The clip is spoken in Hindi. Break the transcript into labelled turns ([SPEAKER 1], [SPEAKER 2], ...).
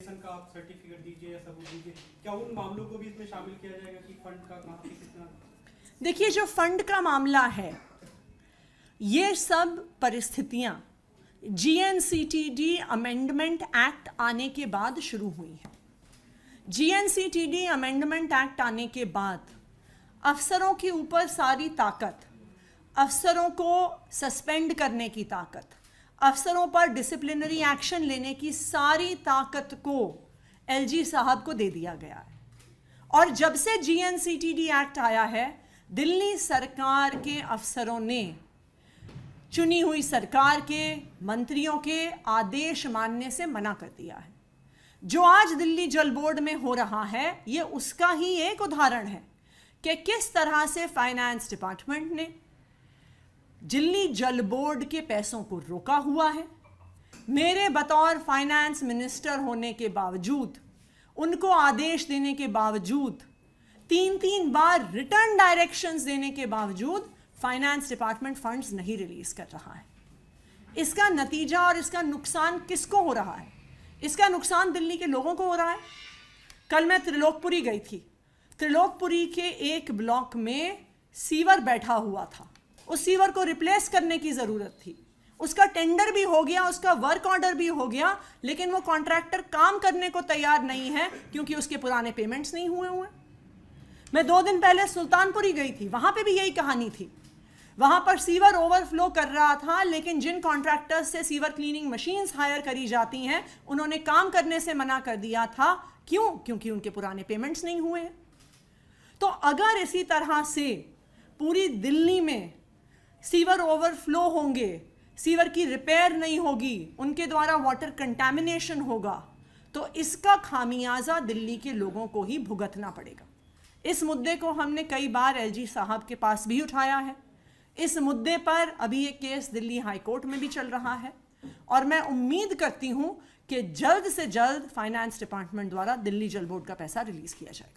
[SPEAKER 1] का आप सर्टिफिकेट दीजिए या सबूत दीजिए, क्या उन मामलों को भी इसमें शामिल किया जाएगा कि फंड का कहाँ पे कितना?
[SPEAKER 2] देखिए, जो फंड का मामला है, ये सब परिस्थितियां जीएनसीटीडी अमेंडमेंट एक्ट आने के बाद शुरू हुई हैं। जीएनसीटीडी अमेंडमेंट एक्ट आने के बाद अफसरों के ऊपर सारी ताकत, अफसरों को सस्पेंड करने की ताकत, अफसरों पर डिसिप्लिनरी एक्शन लेने की सारी ताकत को एलजी साहब को दे दिया गया है। और जब से जीएनसीटीडी एक्ट आया है, दिल्ली सरकार के अफसरों ने चुनी हुई सरकार के मंत्रियों के आदेश मानने से मना कर दिया है। जो आज दिल्ली जल बोर्ड में हो रहा है, ये उसका ही एक उदाहरण है कि किस तरह से फाइनेंस डिपार्टमेंट ने दिल्ली जल बोर्ड के पैसों को रोका हुआ है। मेरे बतौर फाइनेंस मिनिस्टर होने के बावजूद, उनको आदेश देने के बावजूद, 3 बार रिटर्न डायरेक्शंस देने के बावजूद फाइनेंस डिपार्टमेंट फंड्स नहीं रिलीज कर रहा है। इसका नतीजा और इसका नुकसान किसको हो रहा है? इसका नुकसान दिल्ली के लोगों को हो रहा है। कल मैं त्रिलोकपुरी गई थी। त्रिलोकपुरी के एक ब्लॉक में सीवर बैठा हुआ था। उस सीवर को रिप्लेस करने की जरूरत थी। उसका टेंडर भी हो गया, उसका वर्क ऑर्डर भी हो गया, लेकिन वो कॉन्ट्रैक्टर काम करने को तैयार नहीं है क्योंकि उसके पुराने पेमेंट्स नहीं हुए। मैं 2 दिन पहले सुल्तानपुरी गई थी, वहां पे भी यही कहानी थी। वहां पर सीवर ओवरफ्लो कर रहा था, लेकिन जिन कॉन्ट्रैक्टर्स से सीवर क्लीनिंग मशीन्स हायर करी जाती हैं, उन्होंने काम करने से मना कर दिया था। क्यों? क्योंकि उनके पुराने पेमेंट्स नहीं हुए। तो अगर इसी तरह से पूरी दिल्ली में सीवर ओवरफ्लो होंगे, सीवर की रिपेयर नहीं होगी, उनके द्वारा वाटर कंटैमिनेशन होगा, तो इसका खामियाजा दिल्ली के लोगों को ही भुगतना पड़ेगा। इस मुद्दे को हमने कई बार एलजी साहब के पास भी उठाया है। इस मुद्दे पर अभी एक केस दिल्ली हाई कोर्ट में भी चल रहा है और मैं उम्मीद करती हूं कि जल्द से जल्द फाइनेंस डिपार्टमेंट द्वारा दिल्ली जल बोर्ड का पैसा रिलीज किया जाएगा।